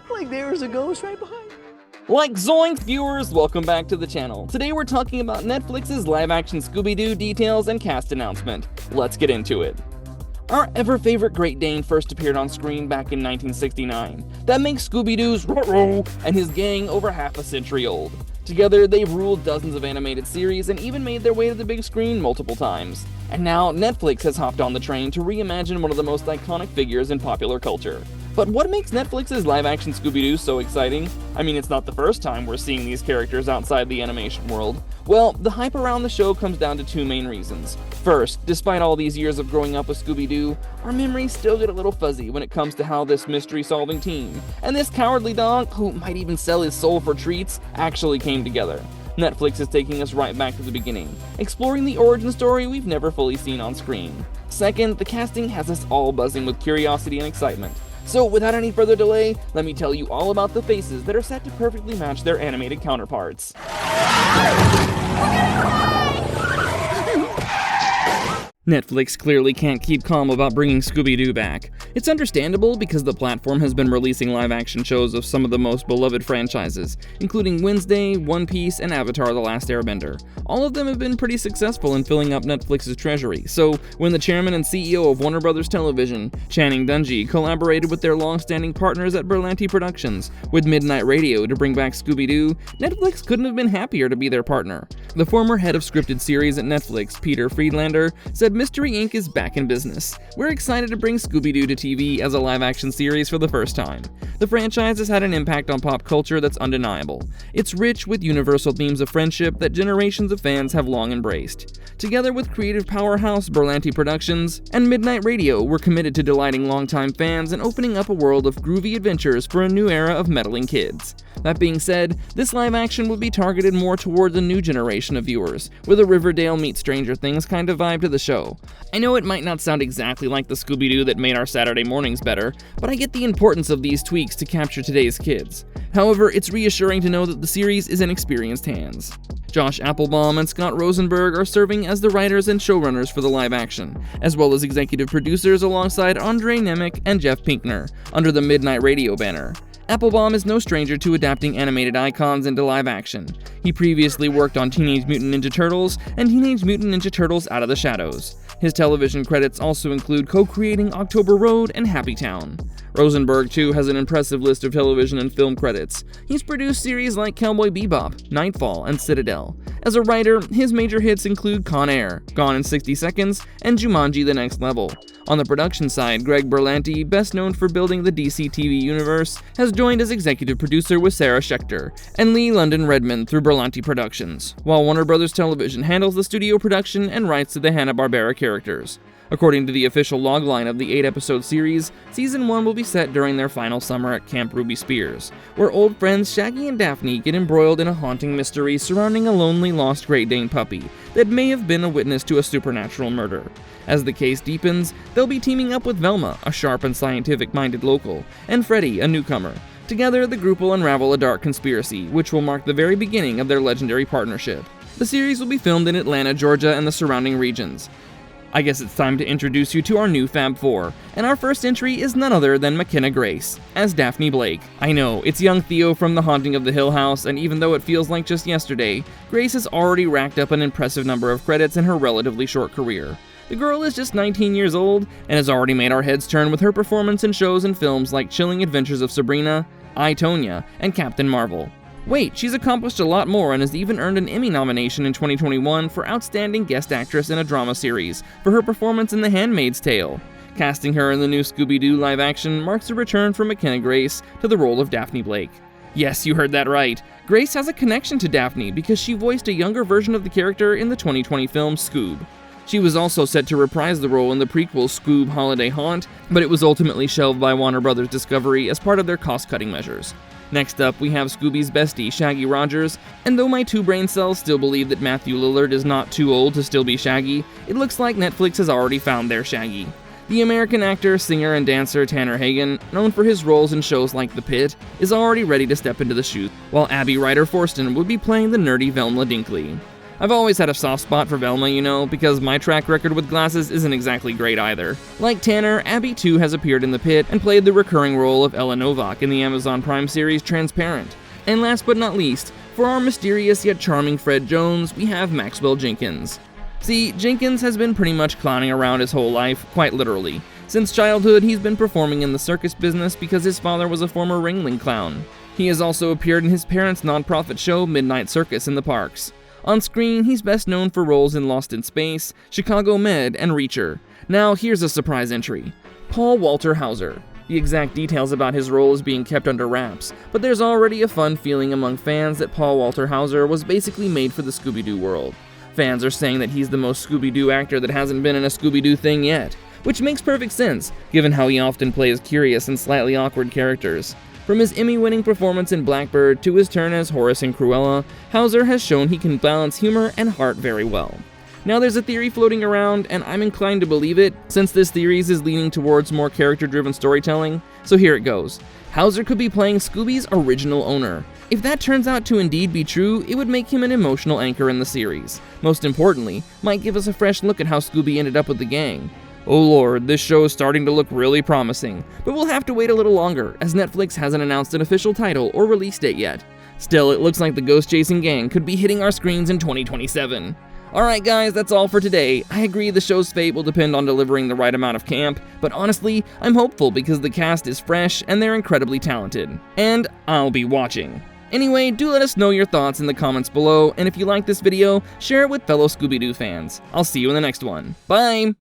Like there's a ghost right behind. Like zoinks, viewers, welcome back to the channel. Today we're talking about Netflix's live-action Scooby Doo details and cast announcement. Let's get into it. Our ever-favorite Great Dane first appeared on screen back in 1969. That makes Scooby Doo's Ruh-roh and his gang over half a century old. Together, they've ruled dozens of animated series and even made their way to the big screen multiple times. And now, Netflix has hopped on the train to reimagine one of the most iconic figures in popular culture. But what makes Netflix's live-action Scooby-Doo so exciting? I mean, it's not the first time we're seeing these characters outside the animation world. Well, the hype around the show comes down to two main reasons. First, despite all these years of growing up with Scooby-Doo, our memories still get a little fuzzy when it comes to how this mystery-solving team, and this cowardly dog, who might even sell his soul for treats, actually came together. Netflix is taking us right back to the beginning, exploring the origin story we've never fully seen on screen. Second, the casting has us all buzzing with curiosity and excitement. So without any further delay, let me tell you all about the faces that are set to perfectly match their animated counterparts. Netflix clearly can't keep calm about bringing Scooby Doo back. It's understandable because the platform has been releasing live-action shows of some of the most beloved franchises, including Wednesday, One Piece, and Avatar: The Last Airbender. All of them have been pretty successful in filling up Netflix's treasury, so when the chairman and CEO of Warner Brothers Television, Channing Dungey, collaborated with their long-standing partners at Berlanti Productions with Midnight Radio to bring back Scooby Doo, Netflix couldn't have been happier to be their partner. The former head of scripted series at Netflix, Peter Friedlander, said Mystery Inc. is back in business. We're excited to bring Scooby Doo to TV as a live-action series for the first time. The franchise has had an impact on pop culture that's undeniable. It's rich with universal themes of friendship that generations of fans have long embraced. Together with creative powerhouse Berlanti Productions and Midnight Radio, we're committed to delighting longtime fans and opening up a world of groovy adventures for a new era of meddling kids. That being said, this live action would be targeted more towards a new generation of viewers, with a Riverdale meets Stranger Things kind of vibe to the show. I know it might not sound exactly like the Scooby-Doo that made our Saturday mornings better, but I get the importance of these tweaks to capture today's kids. However, it's reassuring to know that the series is in experienced hands. Josh Applebaum and Scott Rosenberg are serving as the writers and showrunners for the live action, as well as executive producers alongside Andre Nemec and Jeff Pinkner, under the Midnight Radio banner. Applebaum is no stranger to adapting animated icons into live action. He previously worked on Teenage Mutant Ninja Turtles and Teenage Mutant Ninja Turtles Out of the Shadows. His television credits also include co-creating October Road and Happy Town. Rosenberg, too, has an impressive list of television and film credits. He's produced series like Cowboy Bebop, Nightfall, and Citadel. As a writer, his major hits include Con Air, Gone in 60 Seconds, and Jumanji: The Next Level. On the production side, Greg Berlanti, best known for building the DC TV universe, has joined as executive producer with Sarah Schechter and Lee London Redmond through Berlanti Productions, while Warner Brothers Television handles the studio production and rights to the Hanna-Barbera characters. According to the official logline of the 8-episode series, Season 1 will be set during their final summer at Camp Ruby Spears, where old friends Shaggy and Daphne get embroiled in a haunting mystery surrounding a lonely lost Great Dane puppy that may have been a witness to a supernatural murder. As the case deepens, they'll be teaming up with Velma, a sharp and scientific-minded local, and Freddy, a newcomer. Together, the group will unravel a dark conspiracy, which will mark the very beginning of their legendary partnership. The series will be filmed in Atlanta, Georgia, and the surrounding regions. I guess it's time to introduce you to our new Fab Four, and our first entry is none other than McKenna Grace, as Daphne Blake. I know, it's young Theo from The Haunting of the Hill House, and even though it feels like just yesterday, Grace has already racked up an impressive number of credits in her relatively short career. The girl is just 19 years old, and has already made our heads turn with her performance in shows and films like Chilling Adventures of Sabrina, I, Tonya, and Captain Marvel. Wait, she's accomplished a lot more and has even earned an Emmy nomination in 2021 for Outstanding Guest Actress in a Drama Series for her performance in The Handmaid's Tale. Casting her in the new Scooby Doo live action marks a return from McKenna Grace to the role of Daphne Blake. Yes, you heard that right. Grace has a connection to Daphne because she voiced a younger version of the character in the 2020 film Scoob. She was also set to reprise the role in the prequel Scoob Holiday Haunt, but it was ultimately shelved by Warner Brothers Discovery as part of their cost-cutting measures. Next up, we have Scooby's bestie, Shaggy Rogers, and though my two brain cells still believe that Matthew Lillard is not too old to still be Shaggy, it looks like Netflix has already found their Shaggy. The American actor, singer, and dancer Tanner Hagen, known for his roles in shows like The Pit, is already ready to step into the shoes, while Abby Ryder Forston would be playing the nerdy Velma Dinkley. I've always had a soft spot for Velma, you know, because my track record with glasses isn't exactly great either. Like Tanner, Abby too has appeared in The Pit and played the recurring role of Ella Novak in the Amazon Prime series Transparent. And last but not least, for our mysterious yet charming Fred Jones, we have Maxwell Jenkins. See, Jenkins has been pretty much clowning around his whole life, quite literally. Since childhood, he's been performing in the circus business because his father was a former Ringling clown. He has also appeared in his parents' non-profit show Midnight Circus in the parks. On screen, he's best known for roles in Lost in Space, Chicago Med, and Reacher. Now, here's a surprise entry. Paul Walter Hauser. The exact details about his role is being kept under wraps, but there's already a fun feeling among fans that Paul Walter Hauser was basically made for the Scooby Doo world. Fans are saying that he's the most Scooby Doo actor that hasn't been in a Scooby Doo thing yet, which makes perfect sense, given how he often plays curious and slightly awkward characters. From his Emmy-winning performance in Blackbird to his turn as Horace in Cruella, Hauser has shown he can balance humor and heart very well. Now there's a theory floating around, and I'm inclined to believe it, since this theories is leaning towards more character-driven storytelling, so here it goes. Hauser could be playing Scooby's original owner. If that turns out to indeed be true, it would make him an emotional anchor in the series. Most importantly, might give us a fresh look at how Scooby ended up with the gang. Oh lord, this show is starting to look really promising, but we'll have to wait a little longer, as Netflix hasn't announced an official title or release date yet. Still, it looks like the ghost-chasing gang could be hitting our screens in 2027. Alright guys, that's all for today. I agree the show's fate will depend on delivering the right amount of camp, but honestly, I'm hopeful because the cast is fresh and they're incredibly talented. And I'll be watching. Anyway, do let us know your thoughts in the comments below, and if you like this video, share it with fellow Scooby Doo fans. I'll see you in the next one. Bye!